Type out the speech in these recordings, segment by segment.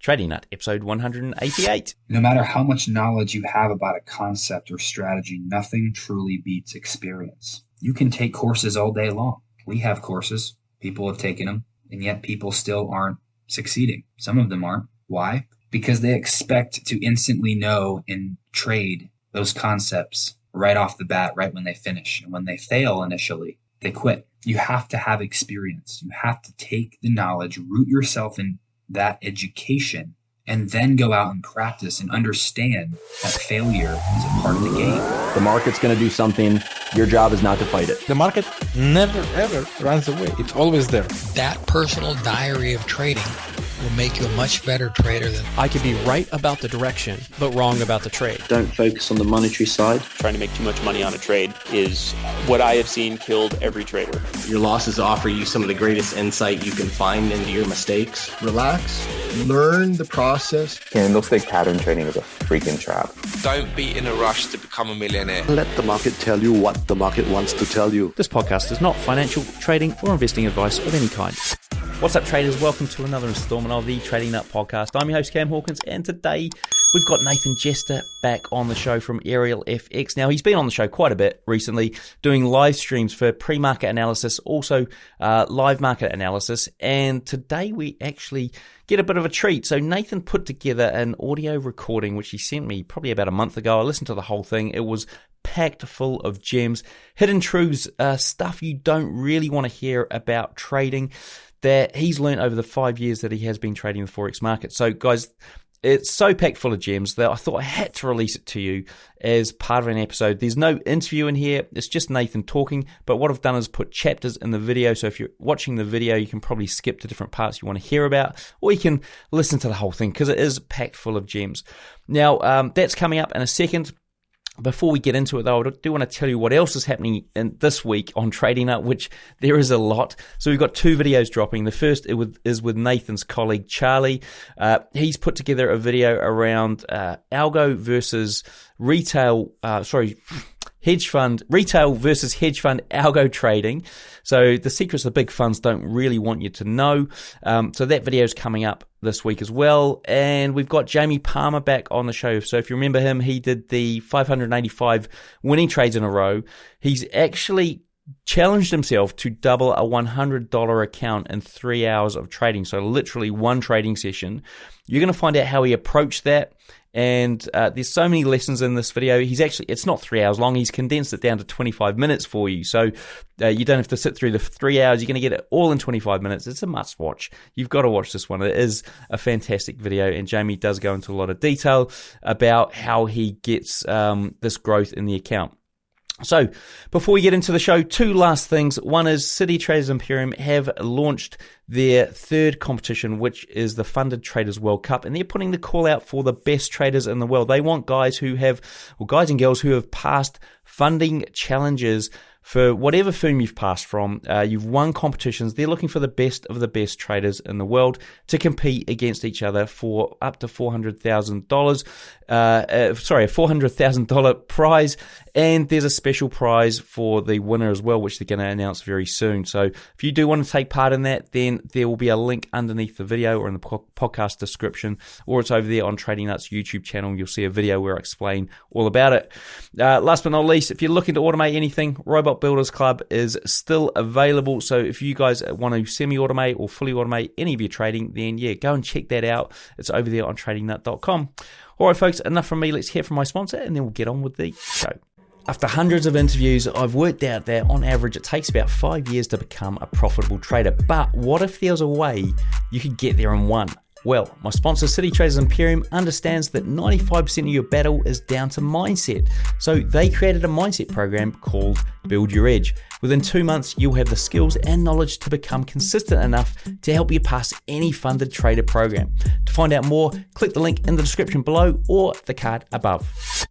Trading Nut, episode 188. No matter how much knowledge you have about a concept or strategy, nothing truly beats experience. You can take courses all day long. We have courses. People have taken them, and yet people still aren't succeeding. Some of them aren't. Why? Because they expect to instantly know and trade those concepts right off the bat, right when they finish. And when they fail initially, they quit. You have to have experience. You have to take the knowledge, root yourself in that education, and then go out and practice and understand that failure is a part of the game. The market's going to do something. Your job is not to fight it. The market never, ever runs away. It's always there. That personal diary of trading will make you a much better trader than... I could be right about the direction, but wrong about the trade. Don't focus on the monetary side. Trying to make too much money on a trade is what I have seen killed every trader. Your losses offer you some of the greatest insight you can find into your mistakes. Relax, learn the process. Candlestick pattern trading is a freaking trap. Don't be in a rush to become a millionaire. Let the market tell you what the market wants to tell you. This podcast is not financial, trading, or investing advice of any kind. What's up, traders? Welcome to another installment of the Trading Nut podcast. I'm your host, Cam Hawkins, and today we've got Nathan Jester back on the show from Aerial FX. Now, he's been on the show quite a bit recently, doing live streams for pre-market analysis, also live market analysis, and today we actually get a bit of a treat. So Nathan put together an audio recording, which he sent me probably about a month ago. I listened to the whole thing. It was packed full of gems, hidden truths, stuff you don't really want to hear about trading that he's learned over the 5 years that he has been trading the Forex market. So guys, it's so packed full of gems that I thought I had to release it to you as part of an episode. There's no interview in here. It's just Nathan talking. But what I've done is put chapters in the video. So if you're watching the video, you can probably skip to different parts you want to hear about, or you can listen to the whole thing because it is packed full of gems. Now, that's coming up in a second. Before we get into it, though, I do want to tell you what else is happening this week on Trading Nut, which there is a lot. So we've got two videos dropping. The first is with Nathan's colleague, Charlie. He's put together a video around algo versus retail, retail versus hedge fund algo trading. So the secrets the big funds don't really want you to know. So that video is coming up this week as well. And we've got Jamie Palmer back on the show. So if you remember him, he did the 585 winning trades in a row. He's actually challenged himself to double a $100 account in 3 hours of trading. So literally one trading session. You're going to find out how he approached that. And there's so many lessons in this video. It's not 3 hours long. He's condensed it down to 25 minutes for you. So you don't have to sit through the 3 hours. You're going to get it all in 25 minutes. It's a must watch. You've got to watch this one. It is a fantastic video. And Jamie does go into a lot of detail about how he gets this growth in the account. So, before we get into the show, two last things. One is City Traders Imperium have launched their third competition, which is the Funded Traders World Cup, and they're putting the call out for the best traders in the world. They want guys and girls who have passed funding challenges for whatever firm you've passed from. You've won competitions. They're looking for the best of the best traders in the world to compete against each other for up to $400,000. A $400,000 prize, and there's a special prize for the winner as well, which they're going to announce very soon. So if you do want to take part in that, then there will be a link underneath the video or in the podcast description, or it's over there on Trading Nut's YouTube channel. You'll see a video where I explain all about it. Last but not least, if you're looking to automate anything, Robot Builders Club is still available. So if you guys want to semi-automate or fully automate any of your trading, then yeah, go and check that out. It's over there on tradingnut.com. All right, folks, enough from me. Let's hear from my sponsor, and then we'll get on with the show. After hundreds of interviews, I've worked out that on average it takes about 5 years to become a profitable trader. But what if there was a way you could get there in one? Well, my sponsor, City Traders Imperium, understands that 95% of your battle is down to mindset. So they created a mindset program called Build Your Edge. Within 2 months, you'll have the skills and knowledge to become consistent enough to help you pass any funded trader program. To find out more, click the link in the description below or the card above.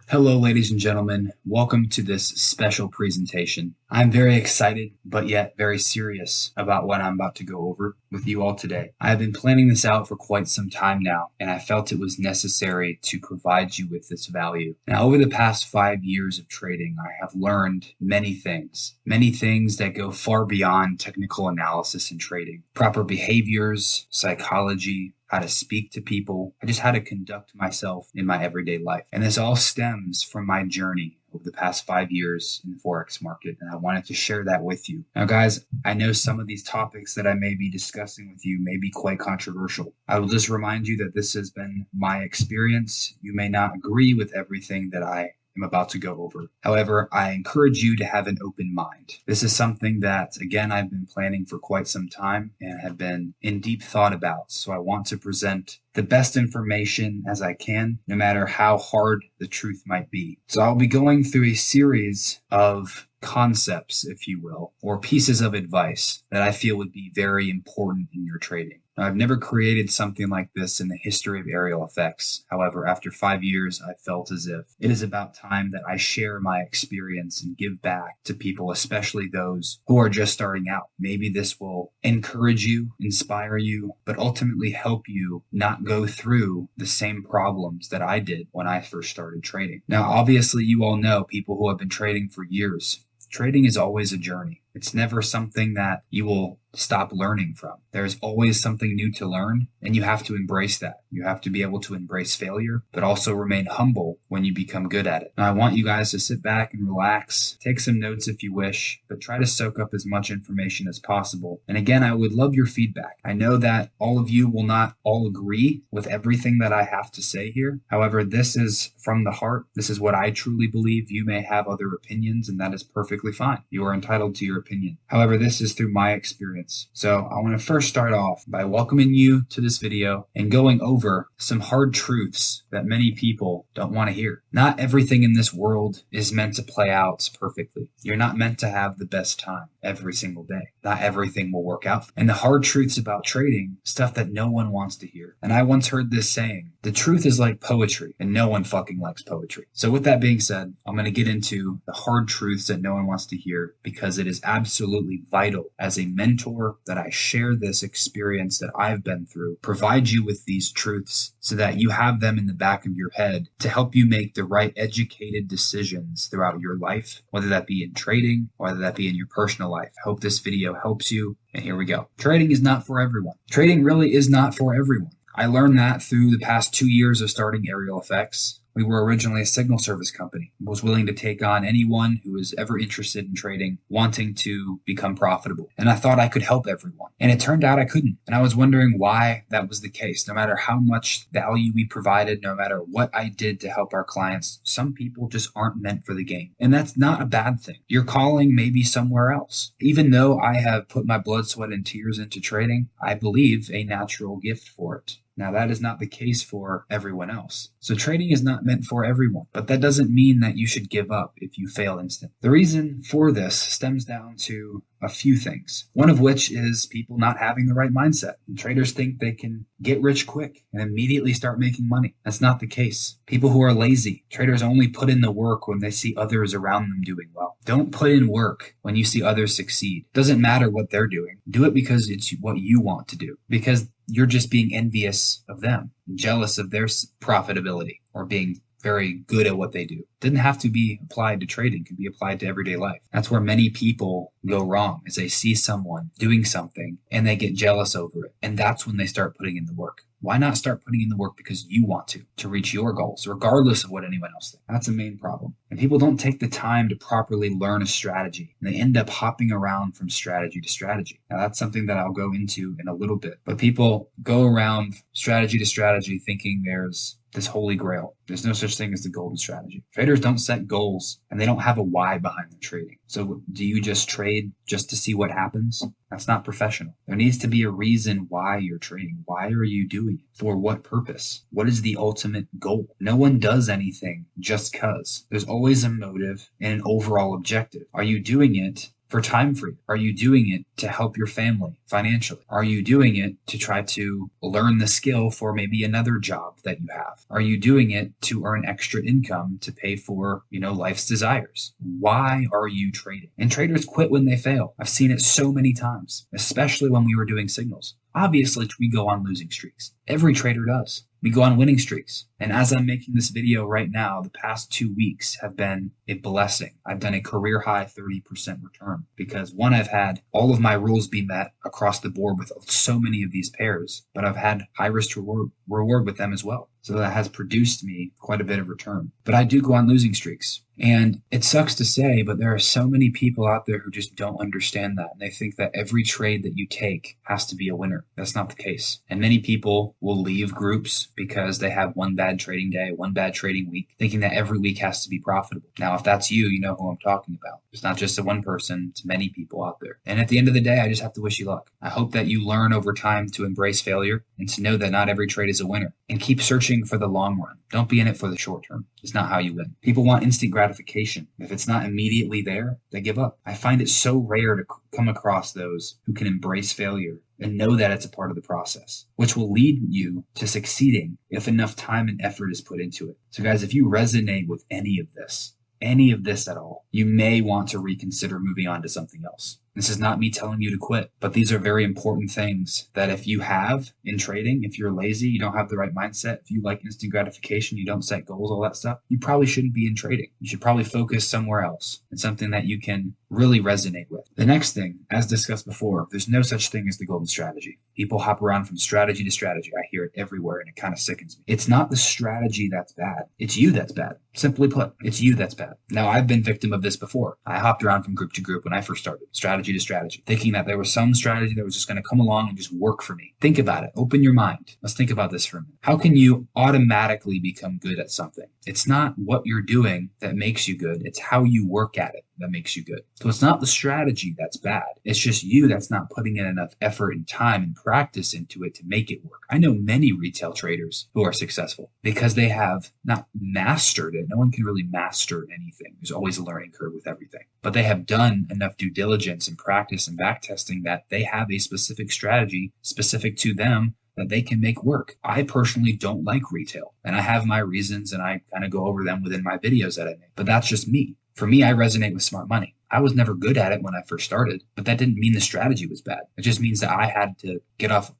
Hello, ladies and gentlemen. Welcome to this special presentation. I'm very excited, but yet very serious about what I'm about to go over with you all today. I have been planning this out for quite some time now, and I felt it was necessary to provide you with this value. Now, over the past 5 years of trading, I have learned many things that go far beyond technical analysis in trading. Proper behaviors, psychology, how to speak to people, and just how to conduct myself in my everyday life. And this all stems from my journey over the past 5 years in the Forex market. And I wanted to share that with you. Now, guys, I know some of these topics that I may be discussing with you may be quite controversial. I will just remind you that this has been my experience. You may not agree with everything that I am about to go over. However, I encourage you to have an open mind. This is something that, again, I've been planning for quite some time and have been in deep thought about. So I want to present the best information as I can, no matter how hard the truth might be. So I'll be going through a series of concepts, if you will, or pieces of advice that I feel would be very important in your trading. Now, I've never created something like this in the history of aerial effects. However, after 5 years, I felt as if it is about time that I share my experience and give back to people, especially those who are just starting out. Maybe this will encourage you, inspire you, but ultimately help you not go through the same problems that I did when I first started trading. Now, obviously, you all know, people who have been trading for years, trading is always a journey. It's never something that you will stop learning from. There's always something new to learn, and you have to embrace that. You have to be able to embrace failure, but also remain humble when you become good at it. Now, I want you guys to sit back and relax, take some notes if you wish, but try to soak up as much information as possible. And again, I would love your feedback. I know that all of you will not all agree with everything that I have to say here. However, this is from the heart. This is what I truly believe. You may have other opinions, and that is perfectly fine. You are entitled to your opinion. However, this is through my experience. So I want to first start off by welcoming you to this video and going over some hard truths that many people don't want to hear. Not everything in this world is meant to play out perfectly. You're not meant to have the best time every single day. Not everything will work out. And the hard truths about trading, stuff that no one wants to hear. And I once heard this saying, the truth is like poetry, and no one fucking likes poetry. So with that being said, I'm going to get into the hard truths that no one wants to hear, because it is absolutely vital as a mentor that I share this experience that I've been through, provide you with these truths so that you have them in the back of your head to help you make the right educated decisions throughout your life, whether that be in trading, or whether that be in your personal life. I hope this video helps you. And here we go. Trading is not for everyone. Trading really is not for everyone. I learned that through the past 2 years of starting Aerial Effects. We were originally a signal service company, was willing to take on anyone who was ever interested in trading, wanting to become profitable. And I thought I could help everyone. And it turned out I couldn't. And I was wondering why that was the case. No matter how much value we provided, no matter what I did to help our clients, some people just aren't meant for the game. And that's not a bad thing. Your calling may be somewhere else. Even though I have put my blood, sweat, and tears into trading, I believe a natural gift for it. Now, that is not the case for everyone else. So trading is not meant for everyone, but that doesn't mean that you should give up if you fail instantly. The reason for this stems down to a few things, one of which is people not having the right mindset. And traders think they can get rich quick and immediately start making money. That's not the case. People who are lazy, traders only put in the work when they see others around them doing well. Don't put in work when you see others succeed. Doesn't matter what they're doing. Do it because it's what you want to do, because you're just being envious of them, jealous of their profitability, or being very good at what they do. Didn't have to be applied to trading, can be applied to everyday life. That's where many people go wrong, is they see someone doing something and they get jealous over it. And that's when they start putting in the work. Why not start putting in the work because you want to reach your goals, regardless of what anyone else thinks? That's a main problem. And people don't take the time to properly learn a strategy. And they end up hopping around from strategy to strategy. Now, that's something that I'll go into in a little bit. But people go around strategy to strategy thinking there's this holy grail. There's no such thing as the golden strategy. Traders don't set goals, and they don't have a why behind their trading. So do you just trade just to see what happens? That's not professional. There needs to be a reason why you're trading. Why are you doing it? For what purpose? What is the ultimate goal? No one does anything just because. There's always a motive and an overall objective. Are you doing it for time free? Are you doing it to help your family financially? Are you doing it to try to learn the skill for maybe another job that you have? Are you doing it to earn extra income to pay for, life's desires? Why are you trading? And traders quit when they fail. I've seen it so many times, especially when we were doing signals. Obviously, we go on losing streaks. Every trader does. We go on winning streaks. And as I'm making this video right now, the past 2 weeks have been a blessing. I've done a career high 30% return because one, I've had all of my rules be met across the board with so many of these pairs, but I've had high risk reward with them as well. So that has produced me quite a bit of return. But I do go on losing streaks. And it sucks to say, but there are so many people out there who just don't understand that. And they think that every trade that you take has to be a winner. That's not the case. And many people will leave groups because they have one bad trading day, one bad trading week, thinking that every week has to be profitable. Now, if that's you, you know who I'm talking about. It's not just a one person, it's many people out there. And at the end of the day, I just have to wish you luck. I hope that you learn over time to embrace failure and to know that not every trade is a winner, and keep searching for the long run. Don't be in it for the short term. It's not how you win. People want instant gratification. If it's not immediately there, they give up. I find it so rare to come across those who can embrace failure and know that it's a part of the process, which will lead you to succeeding if enough time and effort is put into it. So guys, if you resonate with any of this at all, you may want to reconsider moving on to something else. This is not me telling you to quit, but these are very important things that if you have in trading, if you're lazy, you don't have the right mindset, if you like instant gratification, you don't set goals, all that stuff, you probably shouldn't be in trading. You should probably focus somewhere else and something that you can really resonate with. The next thing, as discussed before, there's no such thing as the golden strategy. People hop around from strategy to strategy. I hear it everywhere and it kind of sickens me. It's not the strategy that's bad. It's you that's bad. Simply put, it's you that's bad. Now, I've been victim of this before. I hopped around from group to group when I first started, strategy to strategy, thinking that there was some strategy that was just going to come along and just work for me. Think about it. Open your mind. Let's think about this for a minute. How can you automatically become good at something? It's not what you're doing that makes you good. It's how you work at it that makes you good. So it's not the strategy that's bad. It's just you that's not putting in enough effort and time and practice into it to make it work. I know many retail traders who are successful because they have not mastered it. No one can really master anything. There's always a learning curve with everything. But they have done enough due diligence and practice and back testing that they have a specific strategy specific to them that they can make work. I personally don't like retail, and I have my reasons, and I kind of go over them within my videos that I make, but that's just me. For me, I resonate with smart money. I was never good at it when I first started, but that didn't mean the strategy was bad. It just means that I had to get off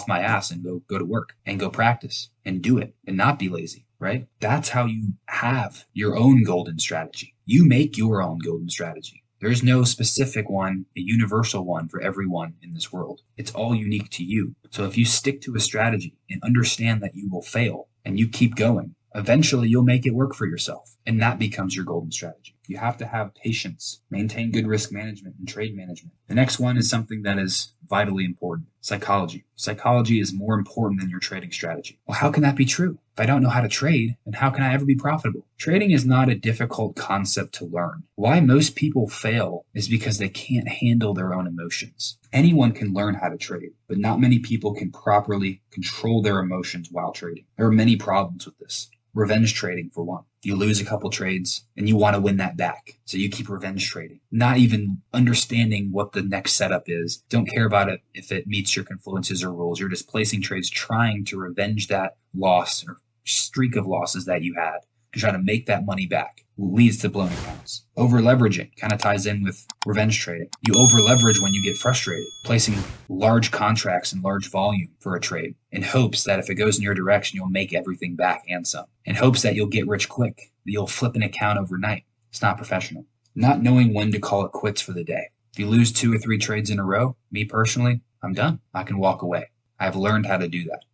my ass and go to work and go practice and do it and not be lazy, right? That's how you have your own golden strategy. You make your own golden strategy. There's no specific one, a universal one for everyone in this world. It's all unique to you. So if you stick to a strategy and understand that you will fail and you keep going, eventually you'll make it work for yourself. And that becomes your golden strategy. You have to have patience, maintain good risk management and trade management. The next one is something that is vitally important. Psychology. Psychology is more important than your trading strategy. Well, how can that be true? If I don't know how to trade, then how can I ever be profitable? Trading is not a difficult concept to learn. Why most people fail is because they can't handle their own emotions. Anyone can learn how to trade, but not many people can properly control their emotions while trading. There are many problems with this. Revenge trading, for one. You lose a couple trades and you want to win that back. So you keep revenge trading, not even understanding what the next setup is. Don't care about it if it meets your confluences or rules. You're just placing trades trying to revenge that loss or streak of losses that you had to try to make that money back. Leads to blown accounts. Over leveraging kind of ties in with revenge trading. You over leverage when you get frustrated, placing large contracts in large volume for a trade in hopes that if it goes in your direction, you'll make everything back and some. In hopes that you'll get rich quick, that you'll flip an account overnight. It's not professional. Not knowing when to call it quits for the day. If you lose 2 or 3 trades in a row, me personally, I'm done. I can walk away. I've learned how to do that.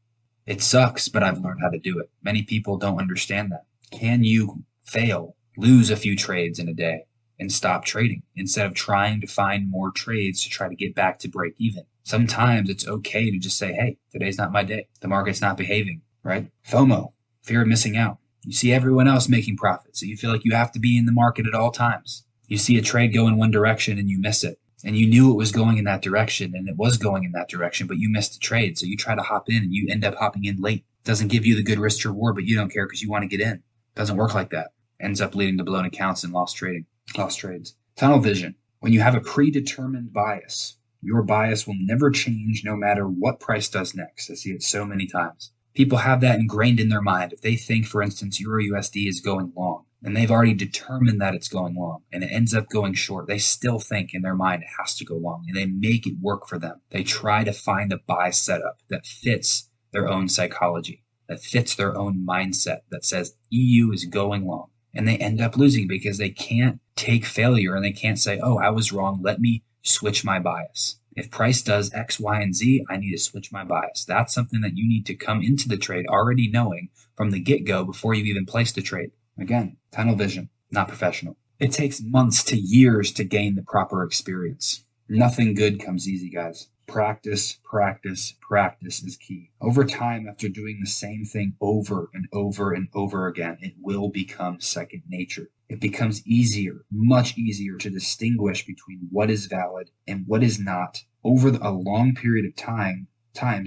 It sucks, but I've learned how to do it. Many people don't understand that. Can you fail, lose a few trades in a day, and stop trading instead of trying to find more trades to try to get back to break even? Sometimes it's okay to just say, hey, today's not my day. The market's not behaving, right? FOMO, fear of missing out. You see everyone else making profits, so you feel like you have to be in the market at all times. You see a trade go in one direction and you miss it. And you knew it was going in that direction and it was going in that direction, but you missed the trade. So you try to hop in and you end up hopping in late. Doesn't give you the good risk to reward, but you don't care because you want to get in. Doesn't work like that. Ends up leading to blown accounts and lost trades. Tunnel vision. When you have a predetermined bias, your bias will never change no matter what price does next. I see it so many times. People have that ingrained in their mind. If they think, for instance, Euro USD is going long, and they've already determined that it's going long, and it ends up going short, they still think in their mind it has to go long, and they make it work for them. They try to find a buy setup that fits their own psychology, that fits their own mindset, that says EU is going long. And they end up losing because they can't take failure and they can't say, oh, I was wrong. Let me switch my bias. If price does X, Y, and Z, I need to switch my bias. That's something that you need to come into the trade already knowing from the get-go before you even place the trade. Again, tunnel vision, not professional. It takes months to years to gain the proper experience. Nothing good comes easy, guys. Practice, practice, practice is key. Over time, after doing the same thing over and over and over again, it will become second nature. It becomes easier, much easier to distinguish between what is valid and what is not over a long period of time,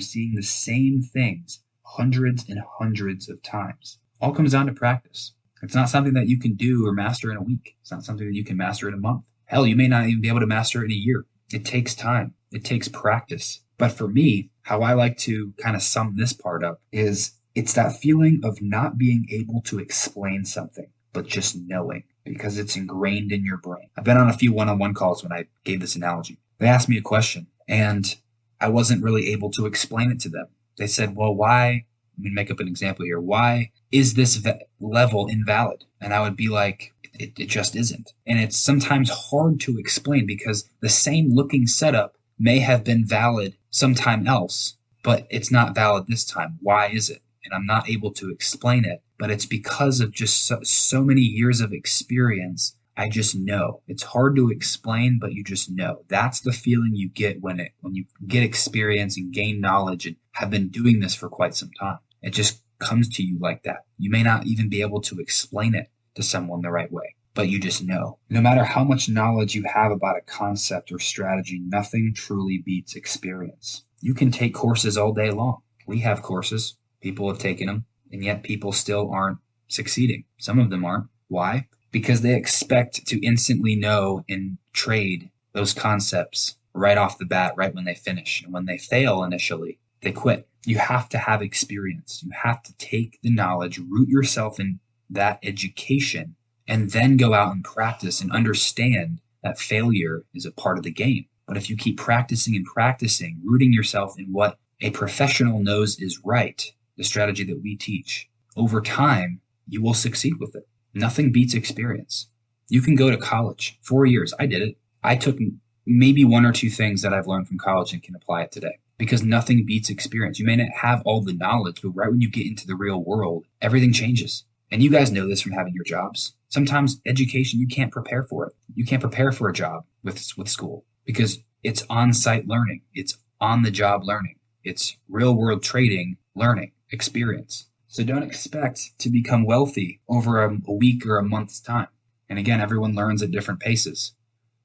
seeing the same things hundreds and hundreds of times. All comes down to practice. It's not something that you can do or master in a week. It's not something that you can master in a month. Hell, you may not even be able to master it in a year. It takes time. It takes practice. But for me, how I like to kind of sum this part up is it's that feeling of not being able to explain something, but just knowing because it's ingrained in your brain. I've been on a few one-on-one calls when I gave this analogy. They asked me a question and I wasn't really able to explain it to them. They said, well, why, let me make up an example here. Why is this level invalid? And I would be like, it just isn't. And it's sometimes hard to explain because the same looking setup may have been valid sometime else, but it's not valid this time. Why is it? And I'm not able to explain it, but it's because of just so many years of experience. I just know. It's hard to explain, but you just know. That's the feeling you get when you get experience and gain knowledge and have been doing this for quite some time. It just comes to you like that. You may not even be able to explain it to someone the right way, but you just know. No matter how much knowledge you have about a concept or strategy, nothing truly beats experience. You can take courses all day long. We have courses. People have taken them, and yet people still aren't succeeding. Some of them aren't. Why? Because they expect to instantly know and trade those concepts right off the bat, right when they finish. And when they fail initially, they quit. You have to have experience. You have to take the knowledge, root yourself in that education, and then go out and practice and understand that failure is a part of the game. But if you keep practicing and practicing, rooting yourself in what a professional knows is right, the strategy that we teach, over time, you will succeed with it. Nothing beats experience. You can go to college, 4 years. I did it. I took maybe one or two things that I've learned from college and can apply it today because nothing beats experience. You may not have all the knowledge, but right when you get into the real world, everything changes. And you guys know this from having your jobs. Sometimes education, you can't prepare for it. You can't prepare for a job with school because it's on-site learning. It's on-the-job learning. It's real-world trading, learning, experience. So don't expect to become wealthy over a week or a month's time. And again, everyone learns at different paces.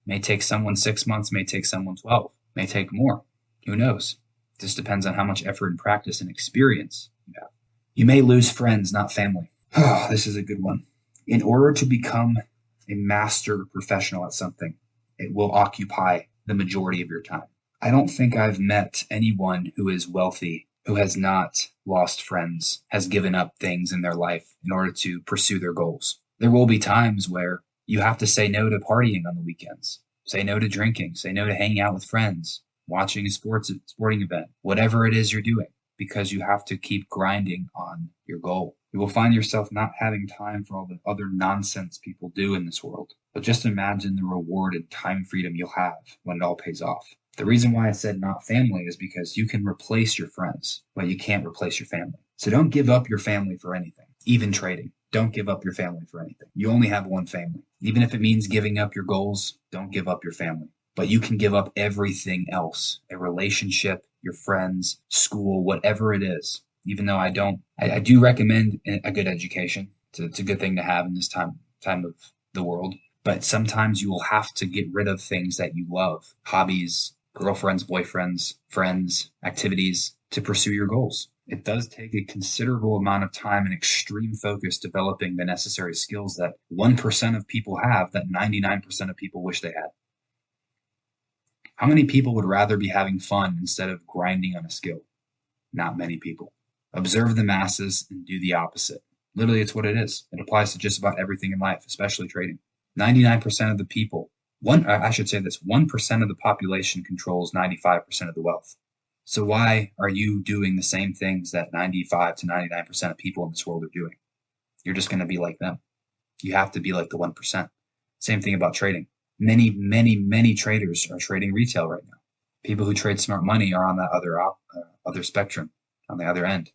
May take someone 6 months, may take someone 12, may take more. Who knows? This depends on how much effort and practice and experience you have. You may lose friends, not family. Oh, this is a good one. In order to become a master professional at something, it will occupy the majority of your time. I don't think I've met anyone who is wealthy who has not lost friends, has given up things in their life in order to pursue their goals. There will be times where you have to say no to partying on the weekends, say no to drinking, say no to hanging out with friends, watching a sporting event, whatever it is you're doing, because you have to keep grinding on your goal. You will find yourself not having time for all the other nonsense people do in this world. But just imagine the reward and time freedom you'll have when it all pays off. The reason why I said not family is because you can replace your friends, but you can't replace your family. So don't give up your family for anything, even trading. Don't give up your family for anything. You only have one family. Even if it means giving up your goals, don't give up your family. But you can give up everything else, a relationship, your friends, school, whatever it is. Even though I do recommend a good education. It's a good thing to have in this time of the world. But sometimes you will have to get rid of things that you love, hobbies, girlfriends, boyfriends, friends, activities to pursue your goals. It does take a considerable amount of time and extreme focus developing the necessary skills that 1% of people have that 99% of people wish they had. How many people would rather be having fun instead of grinding on a skill? Not many people. Observe the masses and do the opposite. Literally, it's what it is. It applies to just about everything in life, especially trading. 99% of the people, 1% of the population controls 95% of the wealth. So why are you doing the same things that 95 to 99% of people in this world are doing? You're just going to be like them. You have to be like the 1%. Same thing about trading. Many, many, many traders are trading retail right now. People who trade smart money are on that other spectrum, on the other end.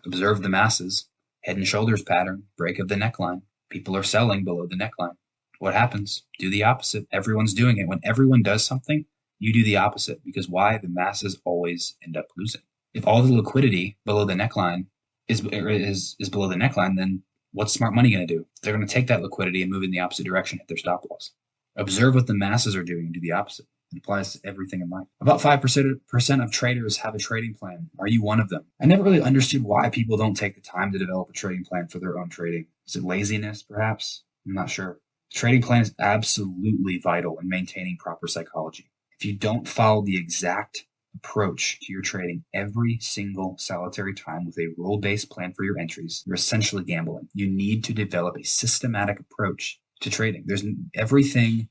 Observe the masses, head and shoulders pattern, break of the neckline. People are selling below the neckline. What happens? Do the opposite. Everyone's doing it. When everyone does something, you do the opposite. Because why? The masses always end up losing. If all the liquidity below the neckline is below the neckline, then what's smart money going to do? They're going to take that liquidity and move in the opposite direction, hit their stop loss. Observe what the masses are doing and do the opposite. It applies to everything in life. About 5% of traders have a trading plan. Are you one of them? I never really understood why people don't take the time to develop a trading plan for their own trading. Is it laziness, perhaps? I'm not sure. The trading plan is absolutely vital in maintaining proper psychology. If you don't follow the exact approach to your trading every single solitary time with a rule-based plan for your entries, you're essentially gambling. You need to develop a systematic approach to trading. There's everything.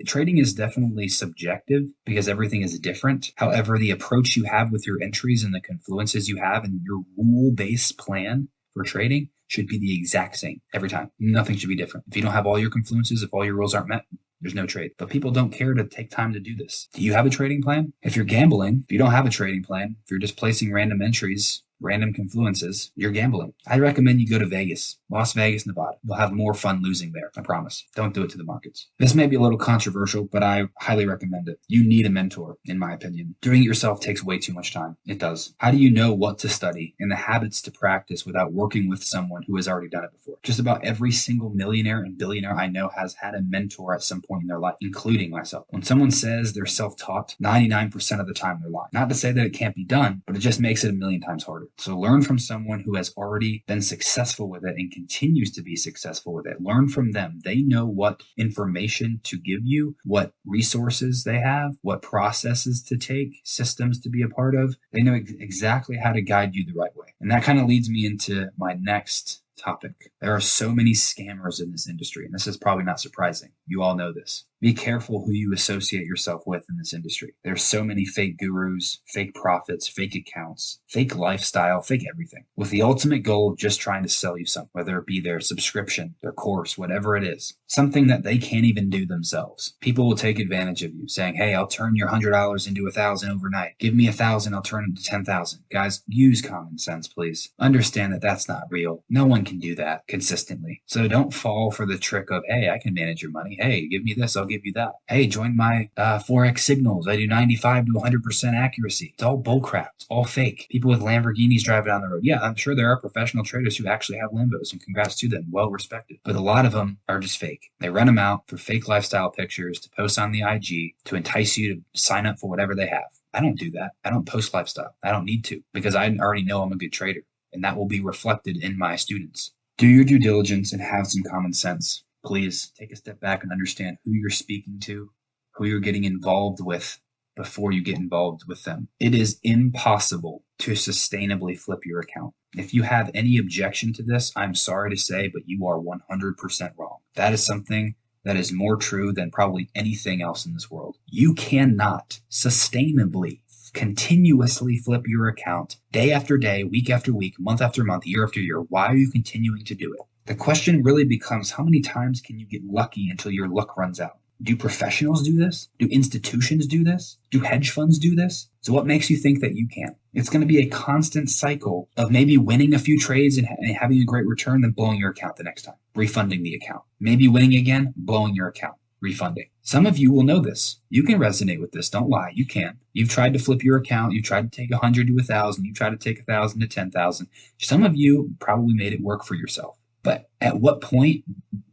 Trading is definitely subjective because everything is different. However, the approach you have with your entries and the confluences you have and your rule-based plan for trading should be the exact same every time. Nothing should be different. If you don't have all your confluences, if all your rules aren't met, there's no trade. But people don't care to take time to do this. Do you have a trading plan? If you're gambling, if you don't have a trading plan, if you're just placing random entries, random confluences, you're gambling. I recommend you go to Vegas, Las Vegas, Nevada. You'll have more fun losing there. I promise. Don't do it to the markets. This may be a little controversial, but I highly recommend it. You need a mentor, in my opinion. Doing it yourself takes way too much time. It does. How do you know what to study and the habits to practice without working with someone who has already done it before? Just about every single millionaire and billionaire I know has had a mentor at some point in their life, including myself. When someone says they're self-taught, 99% of the time they're lying. Not to say that it can't be done, but it just makes it a million times harder. So learn from someone who has already been successful with it and continues to be successful with it. Learn from them. They know what information to give you, what resources they have, what processes to take, systems to be a part of. They know exactly how to guide you the right way. And that kind of leads me into my next topic. There are so many scammers in this industry, and this is probably not surprising. You all know this. Be careful who you associate yourself with in this industry. There's so many fake gurus, fake prophets, fake accounts, fake lifestyle, fake everything, with the ultimate goal of just trying to sell you something, whether it be their subscription, their course, whatever it is, something that they can't even do themselves. People will take advantage of you saying, hey, I'll turn your $100 into $1,000 overnight. Give me $1,000, I'll turn it to $10,000. Guys, use common sense, please. Understand that that's not real. No one can do that consistently. So don't fall for the trick of, hey, I can manage your money. Hey, give me this, I'll give you that. Hey, join my Forex signals. I do 95 to 100% accuracy. It's all bullcrap. It's all fake. People with Lamborghinis driving down the road. Yeah, I'm sure there are professional traders who actually have Lambos, and congrats to them. Well respected. But a lot of them are just fake. They rent them out for fake lifestyle pictures to post on the IG to entice you to sign up for whatever they have. I don't do that. I don't post lifestyle. I don't need to because I already know I'm a good trader, and that will be reflected in my students. Do your due diligence and have some common sense. Please take a step back and understand who you're speaking to, who you're getting involved with before you get involved with them. It is impossible to sustainably flip your account. If you have any objection to this, I'm sorry to say, but you are 100% wrong. That is something that is more true than probably anything else in this world. You cannot sustainably continuously flip your account day after day, week after week, month after month, year after year. Why are you continuing to do it? The question really becomes, how many times can you get lucky until your luck runs out? Do professionals do this? Do institutions do this? Do hedge funds do this? So what makes you think that you can? It's going to be a constant cycle of maybe winning a few trades and having a great return, then blowing your account the next time, refunding the account. Maybe winning again, blowing your account, refunding. Some of you will know this. You can resonate with this. Don't lie. You can. You've tried to flip your account. You've tried to take 100 to 1,000. You've tried to take 1,000 to 10,000. Some of you probably made it work for yourself. But at what point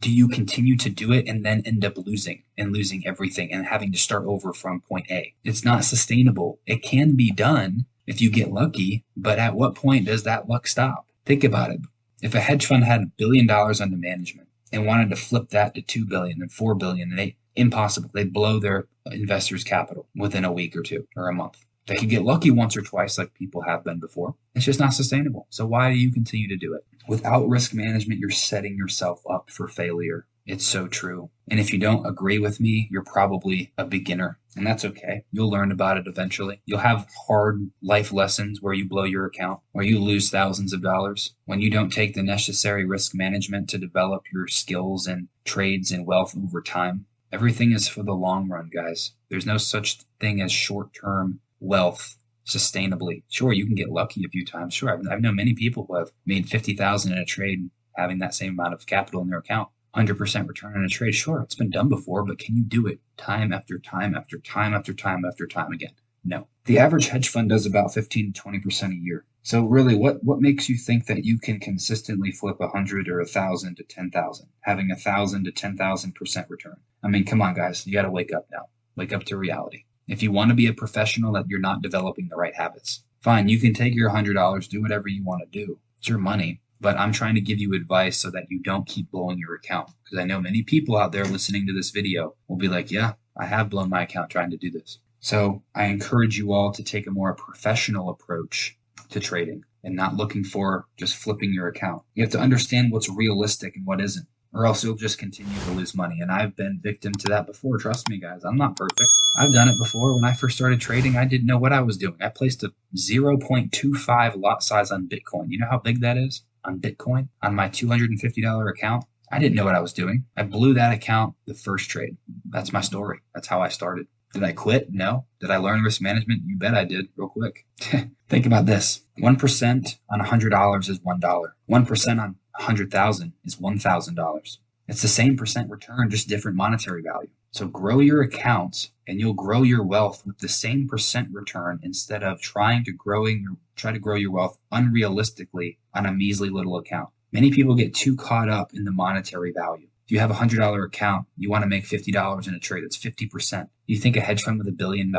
do you continue to do it and then end up losing everything and having to start over from point A? It's not sustainable. It can be done if you get lucky, but at what point does that luck stop? Think about it. If a hedge fund had $1 billion under management and wanted to flip that to $2 billion and $4 billion, impossible. They'd blow their investors' capital within a week or two or a month. They could get lucky once or twice like people have been before. It's just not sustainable. So why do you continue to do it? Without risk management, you're setting yourself up for failure. It's so true. And if you don't agree with me, you're probably a beginner. And that's okay. You'll learn about it eventually. You'll have hard life lessons where you blow your account, where you lose thousands of dollars, when you don't take the necessary risk management to develop your skills and trades and wealth over time. Everything is for the long run, guys. There's no such thing as short-term wealth sustainably. Sure, you can get lucky a few times. Sure, I've known many people who have made $50,000 in a trade having that same amount of capital in their account. 100% return on a trade. Sure, it's been done before, but can you do it time after time after time after time after time again? No. The average hedge fund does about 15 to 20% a year. So really, what makes you think that you can consistently flip 100 or 1,000 to 10,000, having 1,000 to 10,000% return? I mean, come on, guys, you got to wake up now. Wake up to reality. If you want to be a professional, that you're not developing the right habits, fine. You can take your $100, do whatever you want to do. It's your money. But I'm trying to give you advice so that you don't keep blowing your account. Because I know many people out there listening to this video will be like, yeah, I have blown my account trying to do this. So I encourage you all to take a more professional approach to trading and not looking for just flipping your account. You have to understand what's realistic and what isn't, or else you'll just continue to lose money. And I've been victim to that before. Trust me, guys, I'm not perfect. I've done it before. When I first started trading, I didn't know what I was doing. I placed a 0.25 lot size on Bitcoin. You know how big that is? On Bitcoin, on my $250 account. I didn't know what I was doing. I blew that account the first trade. That's my story. That's how I started. Did I quit? No. Did I learn risk management? You bet I did, real quick. Think about this. 1% on $100 is $1. 1% on 100,000 is $1,000. It's the same percent return, just different monetary value. So grow your accounts and you'll grow your wealth with the same percent return instead of try to grow your wealth unrealistically on a measly little account. Many people get too caught up in the monetary value. If you have a $100 account, you want to make $50 in a trade. It's 50%. You think a hedge fund with $1 billion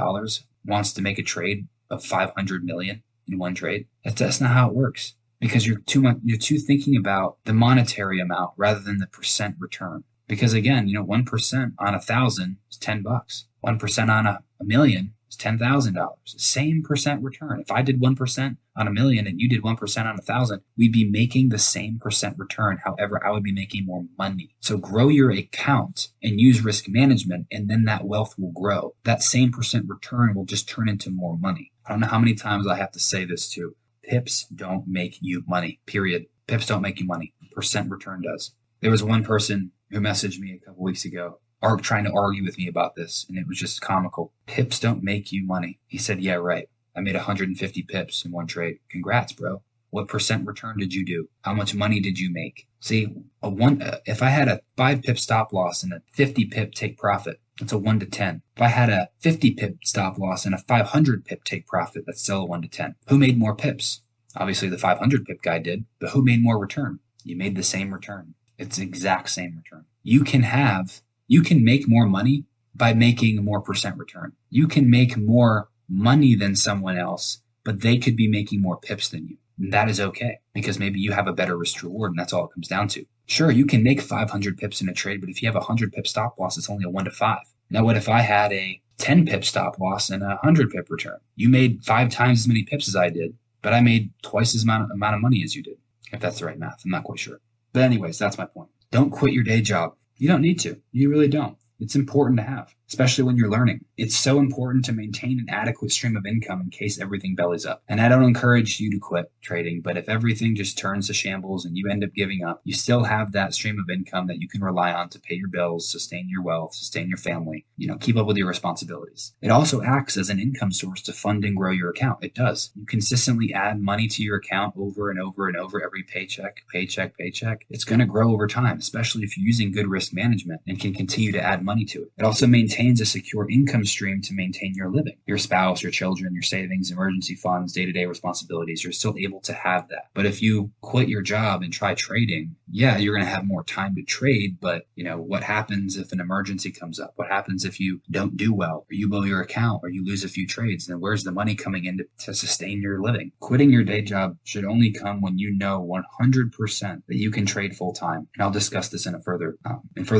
wants to make a trade of 500 million in one trade? That's not how it works, because you're too thinking about the monetary amount rather than the percent return. Because again, 1% on 1,000 is $10. 1% on a million is $10,000. Same percent return. If I did 1% on a million and you did 1% on 1,000, we'd be making the same percent return. However, I would be making more money. So grow your account and use risk management, and then that wealth will grow. That same percent return will just turn into more money. I don't know how many times I have to say this too. Pips don't make you money, period. Pips don't make you money. Percent return does. There was one person who messaged me a couple weeks ago, trying to argue with me about this, and it was just comical. Pips don't make you money. He said, yeah, right. I made 150 pips in one trade. Congrats, bro. What percent return did you do? How much money did you make? See, if I had a 5 pip stop loss and a 50 pip take profit, that's a 1 to 10. If I had a 50 pip stop loss and a 500 pip take profit, that's still a 1 to 10. Who made more pips? Obviously the 500 pip guy did, but who made more return? You made the same return. It's the exact same return. You can make more money by making a more percent return. You can make more money than someone else, but they could be making more pips than you. And that is okay, because maybe you have a better risk reward, and that's all it comes down to. Sure, you can make 500 pips in a trade, but if you have a 100 pip stop loss, it's only a 1 to 5. Now, what if I had a 10 pip stop loss and a 100 pip return? You made 5 times as many pips as I did, but I made twice as amount of money as you did. If that's the right math, I'm not quite sure. But anyways, that's my point. Don't quit your day job. You don't need to. You really don't. It's important to have, especially when you're learning. It's so important to maintain an adequate stream of income in case everything bellies up. And I don't encourage you to quit trading, but if everything just turns to shambles and you end up giving up, you still have that stream of income that you can rely on to pay your bills, sustain your wealth, sustain your family, keep up with your responsibilities. It also acts as an income source to fund and grow your account. It does. You consistently add money to your account over and over and over every paycheck. It's going to grow over time, especially if you're using good risk management and can continue to add money to it. It also maintains a secure income stream to maintain your living. Your spouse, your children, your savings, emergency funds, day-to-day responsibilities, you're still able to have that. But if you quit your job and try trading, yeah, you're going to have more time to trade, but what happens if an emergency comes up? What happens if you don't do well, or you blow your account, or you lose a few trades? Then where's the money coming in to sustain your living? Quitting your day job should only come when you know 100% that you can trade full time. And I'll discuss this in further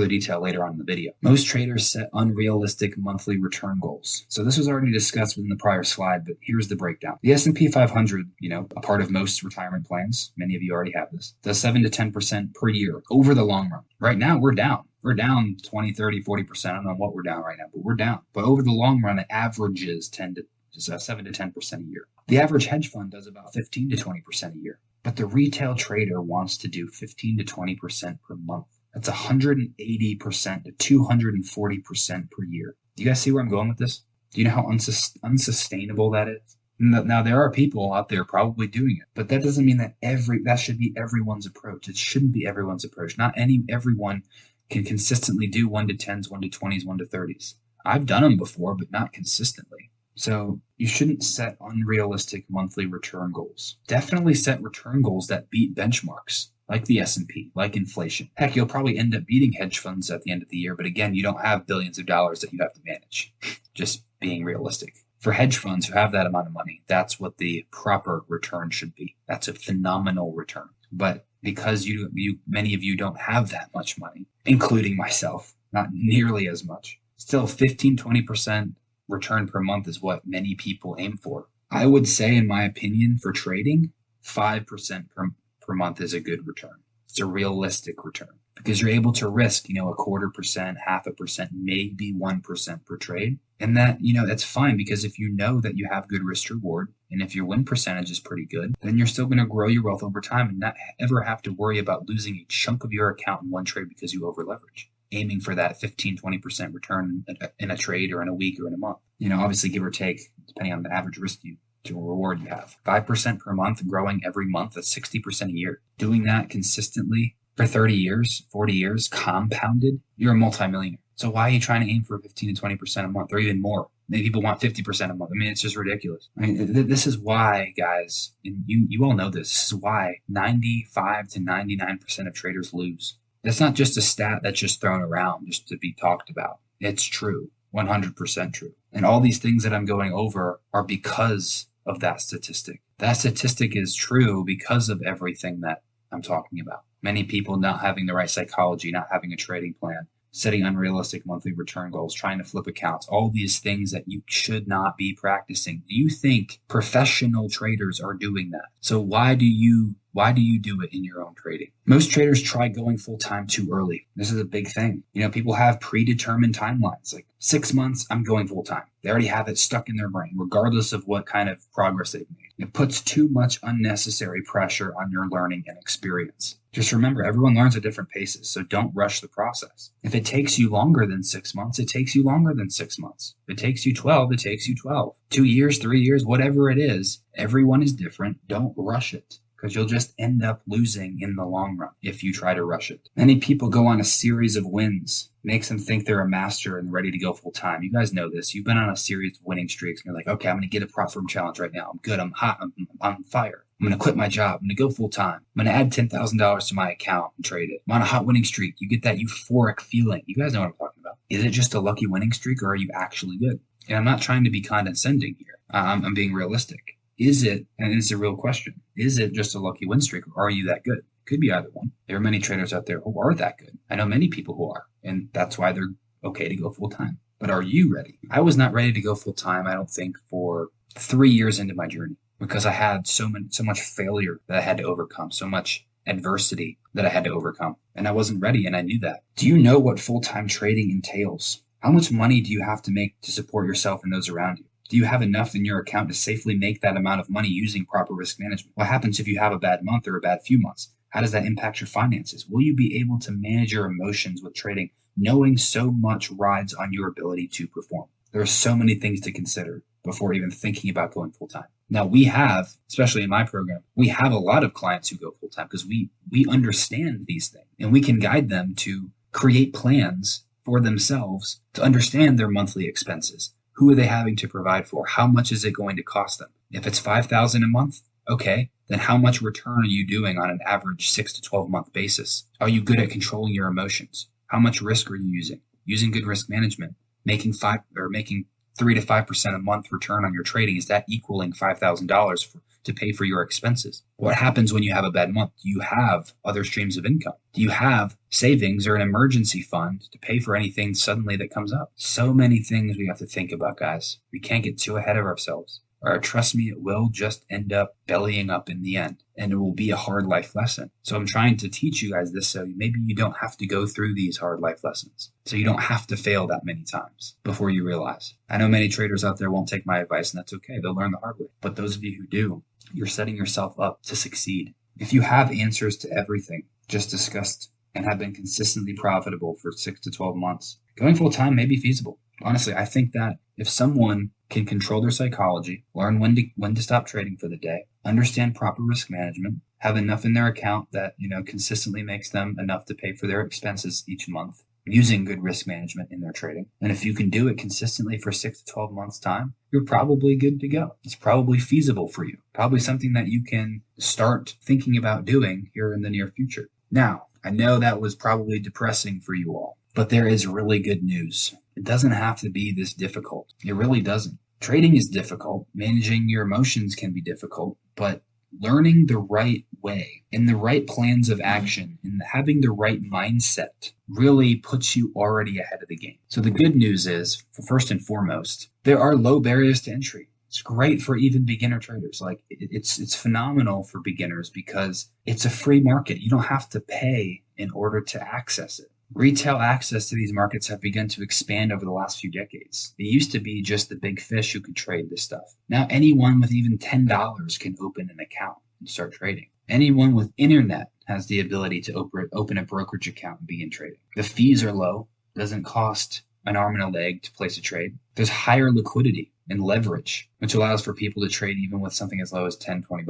detail later on in the video. Most traders set unrealistic unrealistic monthly return goals. So this was already discussed within the prior slide, but here's the breakdown. The S&P 500, a part of most retirement plans, many of you already have this, does 7 to 10% per year over the long run. Right now, we're down. We're down 20, 30, 40%. I don't know what we're down right now, but we're down. But over the long run, it averages 7 to 10% a year. The average hedge fund does about 15 to 20% a year. But the retail trader wants to do 15 to 20% per month. That's 180% to 240% per year. Do you guys see where I'm going with this? Do you know how unsustainable that is? Now, there are people out there probably doing it, but that doesn't mean that that should be everyone's approach. It shouldn't be everyone's approach. Not everyone can consistently do 1 to 10s, 1 to 20s, 1 to 30s. I've done them before, but not consistently. So you shouldn't set unrealistic monthly return goals. Definitely set return goals that beat benchmarks, like the S&P, like inflation. Heck, you'll probably end up beating hedge funds at the end of the year, but again, you don't have billions of dollars that you have to manage. Just being realistic. For hedge funds who have that amount of money, that's what the proper return should be. That's a phenomenal return. But because many of you don't have that much money, including myself, not nearly as much, still 15, 20% return per month is what many people aim for. I would say, in my opinion, for trading, 5% per month is a good return. It's a realistic return because you're able to risk, 0.25%, 0.5%, maybe 1% per trade. And that, that's fine because if you know that you have good risk reward and if your win percentage is pretty good, then you're still going to grow your wealth over time and not ever have to worry about losing a chunk of your account in one trade because you over leverage. Aiming for that 15, 20% return in a trade or in a week or in a month. Obviously give or take, depending on the average risk to reward you have. 5% per month, growing every month, that's 60% a year. Doing that consistently for 30 years, 40 years, compounded, you're a multimillionaire. So why are you trying to aim for 15 to 20% a month or even more? Maybe people want 50% a month. It's just ridiculous. This is why, guys, and you all know this is why 95 to 99% of traders lose. That's not just a stat that's just thrown around just to be talked about. It's true, 100% true. And all these things that I'm going over are because of that statistic. That statistic is true because of everything that I'm talking about. Many people not having the right psychology, not having a trading plan, setting unrealistic monthly return goals, trying to flip accounts, all these things that you should not be practicing. Do you think professional traders are doing that? So why do you do it in your own trading? Most traders try going full-time too early. This is a big thing. People have predetermined timelines, like 6 months, I'm going full-time. They already have it stuck in their brain, regardless of what kind of progress they've made. It puts too much unnecessary pressure on your learning and experience. Just remember, everyone learns at different paces, so don't rush the process. If it takes you longer than 6 months, it takes you longer than 6 months. If it takes you 12, it takes you 12. 2 years, 3 years, whatever it is, everyone is different. Don't rush it, because you'll just end up losing in the long run if you try to rush it. Many people go on a series of wins, makes them think they're a master and ready to go full time. You guys know this. You've been on a series of winning streaks and you're like, okay, I'm going to get a prop firm challenge right now. I'm good. I'm hot. I'm on fire. I'm going to quit my job. I'm going to go full time. I'm going to add $10,000 to my account and trade it. I'm on a hot winning streak. You get that euphoric feeling. You guys know what I'm talking about. Is it just a lucky winning streak or are you actually good? And I'm not trying to be condescending here. I'm being realistic. Is it, and it's a real question, is it just a lucky win streak or are you that good? Could be either one. There are many traders out there who are that good. I know many people who are, and that's why they're okay to go full time. But are you ready? I was not ready to go full time, I don't think, for 3 years into my journey because I had so much failure that I had to overcome, so much adversity that I had to overcome. And I wasn't ready, and I knew that. Do you know what full-time trading entails? How much money do you have to make to support yourself and those around you? Do you have enough in your account to safely make that amount of money using proper risk management? What happens if you have a bad month or a bad few months? How does that impact your finances? Will you be able to manage your emotions with trading, knowing so much rides on your ability to perform? There are so many things to consider before even thinking about going full-time. Now we have, especially in my program, we have a lot of clients who go full-time because we understand these things and we can guide them to create plans for themselves to understand their monthly expenses. Who are they having to provide for? How much is it going to cost them? If it's $5,000 a month, okay, then how much return are you doing on an average 6 to 12 month basis? Are you good at controlling your emotions? How much risk are you using? Using good risk management, making 3 to 5% a month return on your trading, is that equaling $5,000 to pay for your expenses? What happens when you have a bad month? Do you have other streams of income? Do you have savings or an emergency fund to pay for anything suddenly that comes up? So many things we have to think about, guys. We can't get too ahead of ourselves. Or trust me, it will just end up bellying up in the end, and it will be a hard life lesson. So I'm trying to teach you guys this so maybe you don't have to go through these hard life lessons. So you don't have to fail that many times before you realize. I know many traders out there won't take my advice, and that's okay. They'll learn the hard way. But those of you who do, you're setting yourself up to succeed. If you have answers to everything just discussed and have been consistently profitable for 6 to 12 months, going full time may be feasible. Honestly, I think that if someone can control their psychology, learn when to stop trading for the day, understand proper risk management, have enough in their account that, consistently makes them enough to pay for their expenses each month, using good risk management in their trading. And if you can do it consistently for 6 to 12 months time, you're probably good to go. It's probably feasible for you. Probably something that you can start thinking about doing here in the near future. Now, I know that was probably depressing for you all, but there is really good news. It doesn't have to be this difficult. It really doesn't. Trading is difficult. Managing your emotions can be difficult, but learning the right way and the right plans of action and having the right mindset really puts you already ahead of the game. So the good news is, first and foremost, there are low barriers to entry. It's great for even beginner traders. Like it's phenomenal for beginners because it's a free market. You don't have to pay in order to access it. Retail access to these markets have begun to expand over the last few decades. It used to be just the big fish who could trade this stuff. Now anyone with even $10 can open an account and start trading. Anyone with internet has the ability to open a brokerage account and begin trading. The fees are low. It doesn't cost an arm and a leg to place a trade. There's higher liquidity and leverage, which allows for people to trade even with something as low as $10, $20,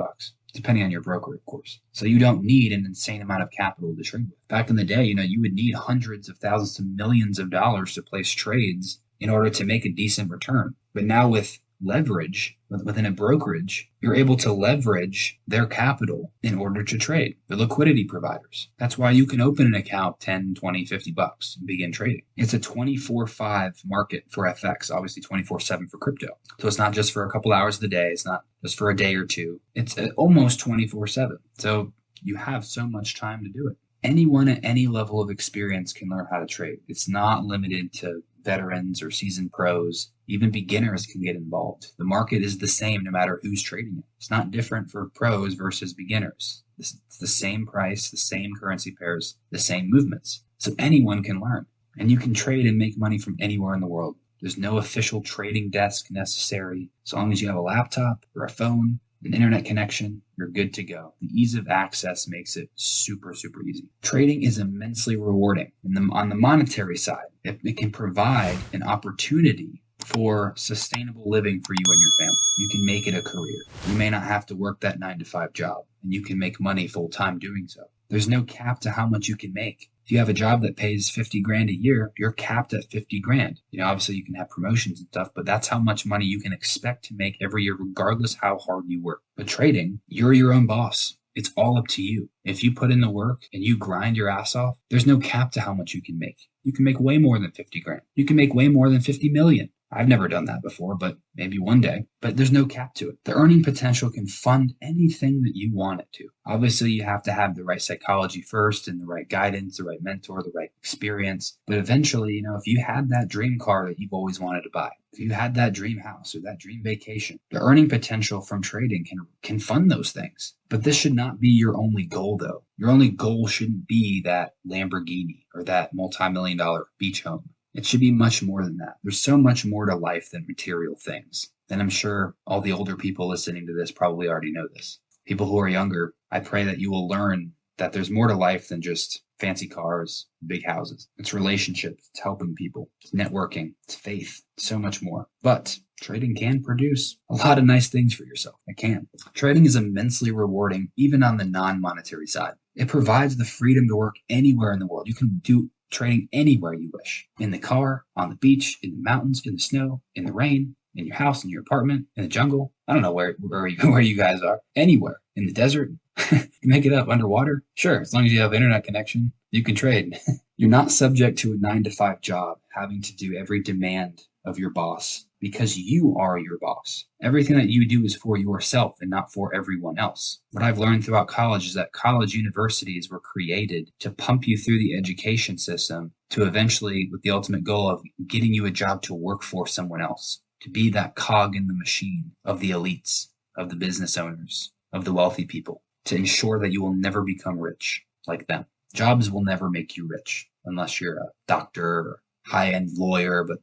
depending on your broker, of course. So you don't need an insane amount of capital to trade with. Back in the day, you would need hundreds of thousands to millions of dollars to place trades in order to make a decent return. But now with leverage within a brokerage, you're able to leverage their capital in order to trade. The liquidity providers. That's why you can open an account $10, $20, $50 and begin trading. It's a 24/5 market for FX, obviously 24/7 for crypto. So it's not just for a couple hours of the day. It's not just for a day or two. It's almost 24/7. So you have so much time to do it. Anyone at any level of experience can learn how to trade. It's not limited to veterans or seasoned pros. Even beginners can get involved. The market is the same no matter who's trading it. It's not different for pros versus beginners. It's the same price, the same currency pairs, the same movements. So anyone can learn. And you can trade and make money from anywhere in the world. There's no official trading desk necessary. As long as you have a laptop or a phone, an internet connection, you're good to go. The ease of access makes it super, super easy. Trading is immensely rewarding. And on the monetary side, it can provide an opportunity for sustainable living for you and your family. You can make it a career. You may not have to work that 9-to-5 job, and you can make money full time doing so. There's no cap to how much you can make. If you have a job that pays 50 grand a year, you're capped at 50 grand. Obviously you can have promotions and stuff, but that's how much money you can expect to make every year, regardless how hard you work. But trading, you're your own boss. It's all up to you. If you put in the work and you grind your ass off, there's no cap to how much you can make. You can make way more than 50 grand. You can make way more than 50 million. I've never done that before, but maybe one day. But there's no cap to it. The earning potential can fund anything that you want it to. Obviously, you have to have the right psychology first and the right guidance, the right mentor, the right experience. But eventually, if you had that dream car that you've always wanted to buy, if you had that dream house or that dream vacation, the earning potential from trading can fund those things. But this should not be your only goal, though. Your only goal shouldn't be that Lamborghini or that multi-million-dollar beach home. It should be much more than that. There's so much more to life than material things. And I'm sure all the older people listening to this probably already know this. People who are younger, I pray that you will learn that there's more to life than just fancy cars, big houses. It's relationships, it's helping people, it's networking, it's faith, so much more. But trading can produce a lot of nice things for yourself. It can. Trading is immensely rewarding, even on the non-monetary side. It provides the freedom to work anywhere in the world. You can do trading anywhere you wish. In the car, on the beach, in the mountains, in the snow, in the rain, in your house, in your apartment, in the jungle. I don't know where you guys are. Anywhere. In the desert. You make it up. Underwater. Sure, as long as you have internet connection, you can trade. You're not subject to a 9-to-5 job, having to do every demand of your boss because you are your boss. Everything that you do is for yourself and not for everyone else. What I've learned throughout college is that college universities were created to pump you through the education system to eventually, with the ultimate goal of getting you a job to work for someone else, to be that cog in the machine of the elites, of the business owners, of the wealthy people, to ensure that you will never become rich like them. Jobs will never make you rich unless you're a doctor or high-end lawyer, but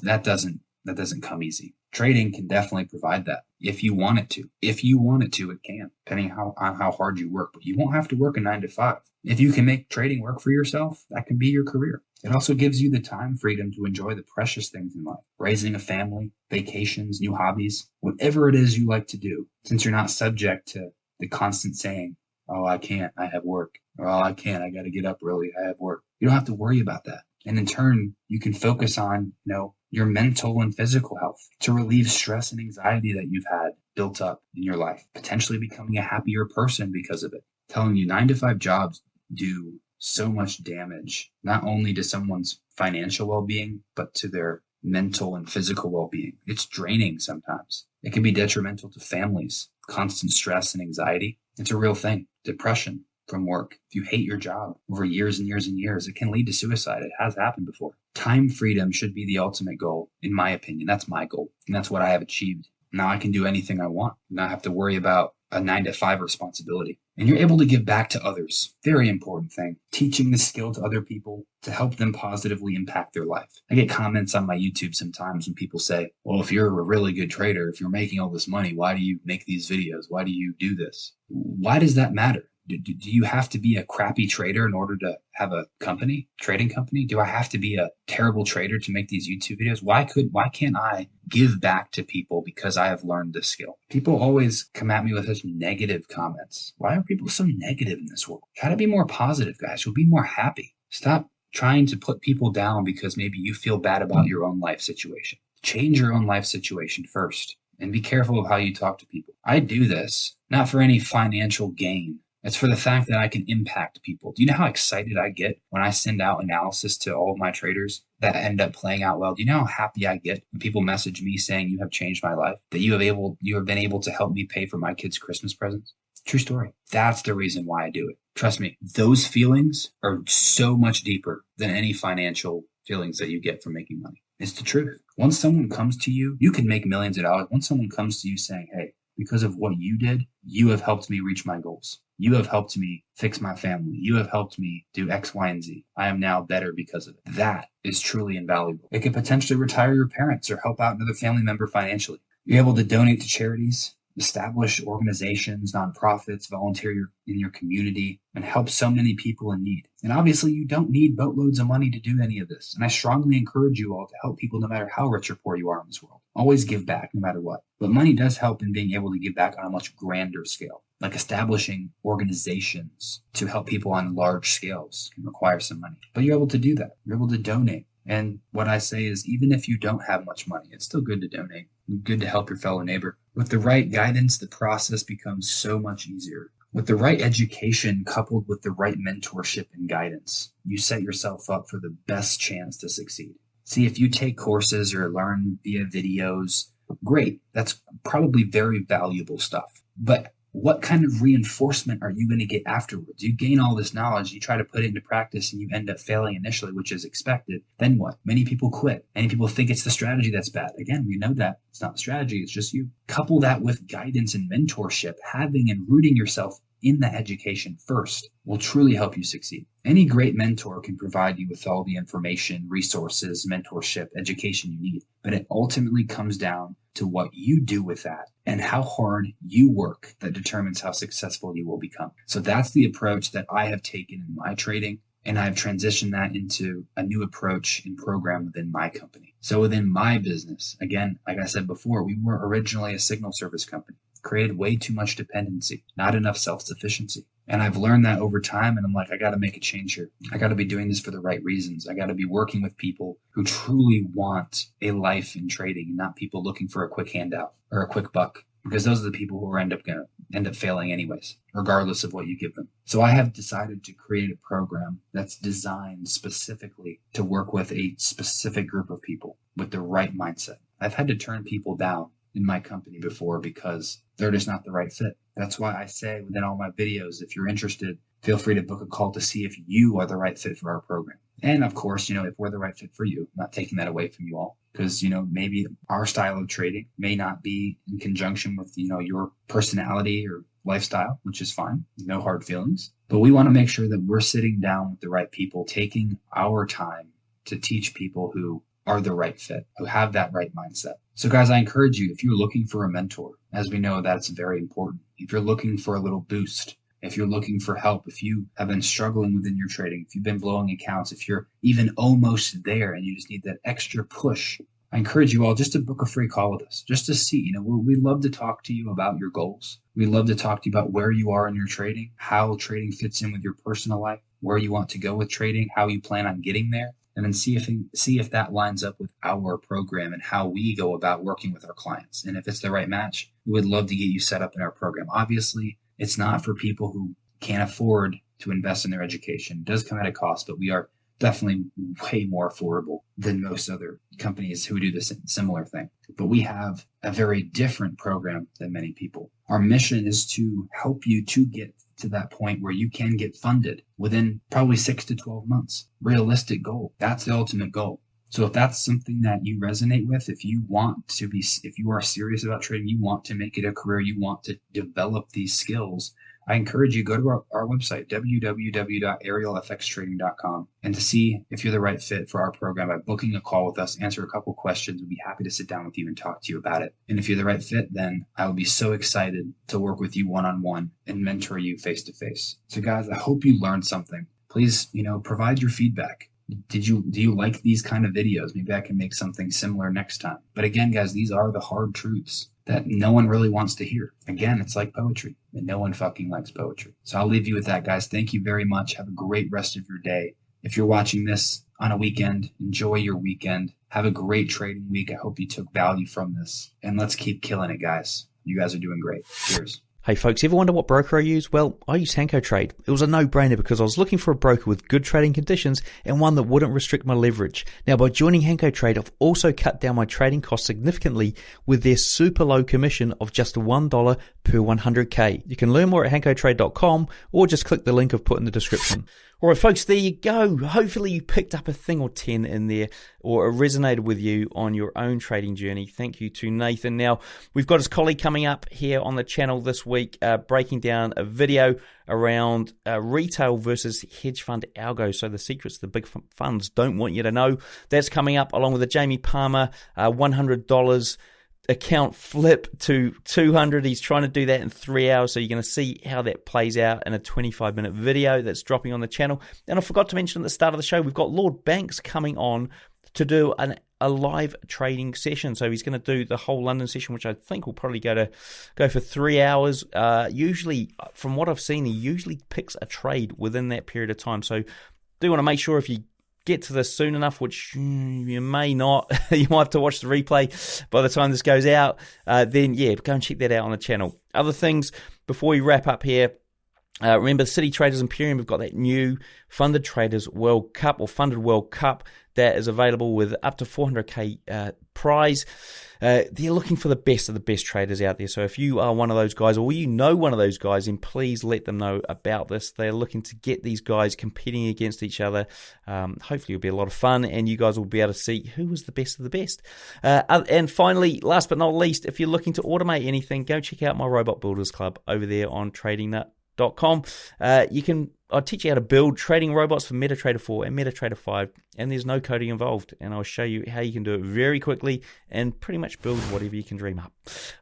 that doesn't come easy. Trading can definitely provide that if you want it to. If you want it to, it can, depending on how hard you work. But you won't have to work a 9 to 5. If you can make trading work for yourself, that can be your career. It also gives you the time freedom to enjoy the precious things in life. Raising a family, vacations, new hobbies, whatever it is you like to do, since you're not subject to the constant saying, oh, I can't, I have work. Or, oh, I can't, I got to get up early, I have work. You don't have to worry about that. And in turn, you can focus on, your mental and physical health to relieve stress and anxiety that you've had built up in your life, potentially becoming a happier person because of it. I'm telling you, 9 to 5 jobs do so much damage, not only to someone's financial well-being, but to their mental and physical well-being. It's draining sometimes. It can be detrimental to families, constant stress and anxiety. It's a real thing. Depression from work. If you hate your job over years and years and years, it can lead to suicide. It has happened before. Time freedom should be the ultimate goal, in my opinion. That's my goal. And that's what I have achieved. Now I can do anything I want, not have to worry about a 9 to 5 responsibility. And you're able to give back to others. Very important thing. Teaching the skill to other people to help them positively impact their life. I get comments on my YouTube sometimes when people say, well, if you're a really good trader, if you're making all this money, why do you make these videos? Why do you do this? Why does that matter? Do you have to be a crappy trader in order to have a trading company? Do I have to be a terrible trader to make these YouTube videos? Why can't I give back to people because I have learned this skill? People always come at me with such negative comments. Why are people so negative in this world? Try to be more positive, guys. You'll be more happy. Stop trying to put people down because maybe you feel bad about your own life situation. Change your own life situation first and be careful of how you talk to people. I do this not for any financial gain. It's for the fact that I can impact people. Do you know how excited I get when I send out analysis to all of my traders that end up playing out well? Do you know how happy I get when people message me saying you have changed my life, that you have been able to help me pay for my kids' Christmas presents? True story. That's the reason why I do it. Trust me, those feelings are so much deeper than any financial feelings that you get from making money. It's the truth. Once someone comes to you, you can make millions of dollars. Once someone comes to you saying, hey, because of what you did, you have helped me reach my goals. You have helped me fix my family. You have helped me do X, Y, and Z. I am now better because of it. That is truly invaluable. It could potentially retire your parents or help out another family member financially. You're able to donate to charities, establish organizations, nonprofits, volunteer in your community, and help so many people in need. And obviously, you don't need boatloads of money to do any of this. And I strongly encourage you all to help people no matter how rich or poor you are in this world. Always give back no matter what. But money does help in being able to give back on a much grander scale. Like establishing organizations to help people on large scales can require some money. But you're able to do that. You're able to donate. And what I say is, even if you don't have much money, it's still good to donate. Good to help your fellow neighbor. With the right guidance, the process becomes so much easier. With the right education coupled with the right mentorship and guidance, you set yourself up for the best chance to succeed. See, if you take courses or learn via videos, great. That's probably very valuable stuff. But what kind of reinforcement are you going to get afterwards? You gain all this knowledge, you try to put it into practice, and you end up failing initially, which is expected. Then what? Many people quit. Many people think it's the strategy that's bad. Again, we know that. It's not the strategy, it's just you. Couple that with guidance and mentorship, having and rooting yourself in the education first will truly help you succeed. Any great mentor can provide you with all the information, resources, mentorship, education you need, but it ultimately comes down to what you do with that and how hard you work that determines how successful you will become. So that's the approach that I have taken in my trading, and I've transitioned that into a new approach and program within my company. So within my business, again, like I said before, we were originally a signal service company. Created way too much dependency, not enough self-sufficiency. And I've learned that over time, and I'm like, I got to make a change here. I got to be doing this for the right reasons. I got to be working with people who truly want a life in trading and not people looking for a quick handout or a quick buck, because those are the people who are end up failing anyways, regardless of what you give them. So I have decided to create a program that's designed specifically to work with a specific group of people with the right mindset. I've had to turn people down in my company before because they're just not the right fit. That's why I say within all my videos, if you're interested, feel free to book a call to see if you are the right fit for our program. And of course, if we're the right fit for you, I'm not taking that away from you all, because, maybe our style of trading may not be in conjunction with, your personality or lifestyle, which is fine. No hard feelings. But we want to make sure that we're sitting down with the right people, taking our time to teach people who are the right fit, who have that right mindset. So guys, I encourage you, if you're looking for a mentor, as we know, that's very important. If you're looking for a little boost, if you're looking for help, if you have been struggling within your trading, if you've been blowing accounts, if you're even almost there and you just need that extra push, I encourage you all just to book a free call with us, just to see, we'd love to talk to you about your goals. We'd love to talk to you about where you are in your trading, how trading fits in with your personal life, where you want to go with trading, how you plan on getting there, and then see if that lines up with our program and how we go about working with our clients. And if it's the right match, we would love to get you set up in our program. Obviously, it's not for people who can't afford to invest in their education. It does come at a cost, but we are definitely way more affordable than most other companies who do this similar thing. But we have a very different program than many people. Our mission is to help you to get to that point where you can get funded within probably 6 to 12 months. Realistic goal. That's the ultimate goal. So if that's something that you resonate with, if you are serious about trading, you want to make it a career, you want to develop these skills, I encourage you, go to our website, www.aerialfxtrading.com, and to see if you're the right fit for our program by booking a call with us, answer a couple questions. We'd be happy to sit down with you and talk to you about it. And if you're the right fit, then I would be so excited to work with you one-on-one and mentor you face-to-face. So guys, I hope you learned something. Please, provide your feedback. Do you like these kind of videos? Maybe I can make something similar next time. But again, guys, these are the hard truths that no one really wants to hear. Again, it's like poetry, and no one fucking likes poetry. So I'll leave you with that, guys. Thank you very much. Have a great rest of your day. If you're watching this on a weekend, enjoy your weekend. Have a great trading week. I hope you took value from this. And let's keep killing it, guys. You guys are doing great. Cheers. Hey folks, ever wonder what broker I use? Well, I use Hanko Trade. It was a no-brainer because I was looking for a broker with good trading conditions and one that wouldn't restrict my leverage. Now, by joining Hanko Trade, I've also cut down my trading costs significantly with their super low commission of just $1 per 100K. You can learn more at hankotrade.com or just click the link I've put in the description. All right, folks, there you go. Hopefully you picked up a thing or 10 in there or it resonated with you on your own trading journey. Thank you to Nathan. Now, we've got his colleague coming up here on the channel this week, breaking down a video around retail versus hedge fund algo. So the secrets the big funds don't want you to know. That's coming up along with the Jamie Palmer $100 account flip to 200. He's trying to do that in 3 hours, so you're going to see how that plays out in a 25-minute video that's dropping on the channel. And I forgot to mention at the start of the show, we've got Lord Banks coming on to do a live trading session. So he's going to do the whole London session, which I think will probably go for 3 hours. Usually, from what I've seen, he usually picks a trade within that period of time. So do want to make sure if you get to this soon enough, which you may not, you might have to watch the replay by the time this goes out, then yeah, go and check that out on the channel. Other things before we wrap up here, remember City Traders Imperium, we've got that new Funded Traders World Cup or Funded World Cup that is available with up to 400k prize. They're looking for the best of the best traders out there. So if you are one of those guys or you know one of those guys, then please let them know about this. They're looking to get these guys competing against each other. Hopefully it'll be a lot of fun and you guys will be able to see who is the best of the best. And finally, last but not least, if you're looking to automate anything, go check out my Robot Builders Club over there on tradingnut.com. I'll teach you how to build trading robots for MetaTrader 4 and MetaTrader 5, and there's no coding involved. And I'll show you how you can do it very quickly and pretty much build whatever you can dream up.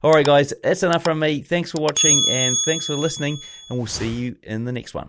All right, guys, that's enough from me. Thanks for watching and thanks for listening, and we'll see you in the next one.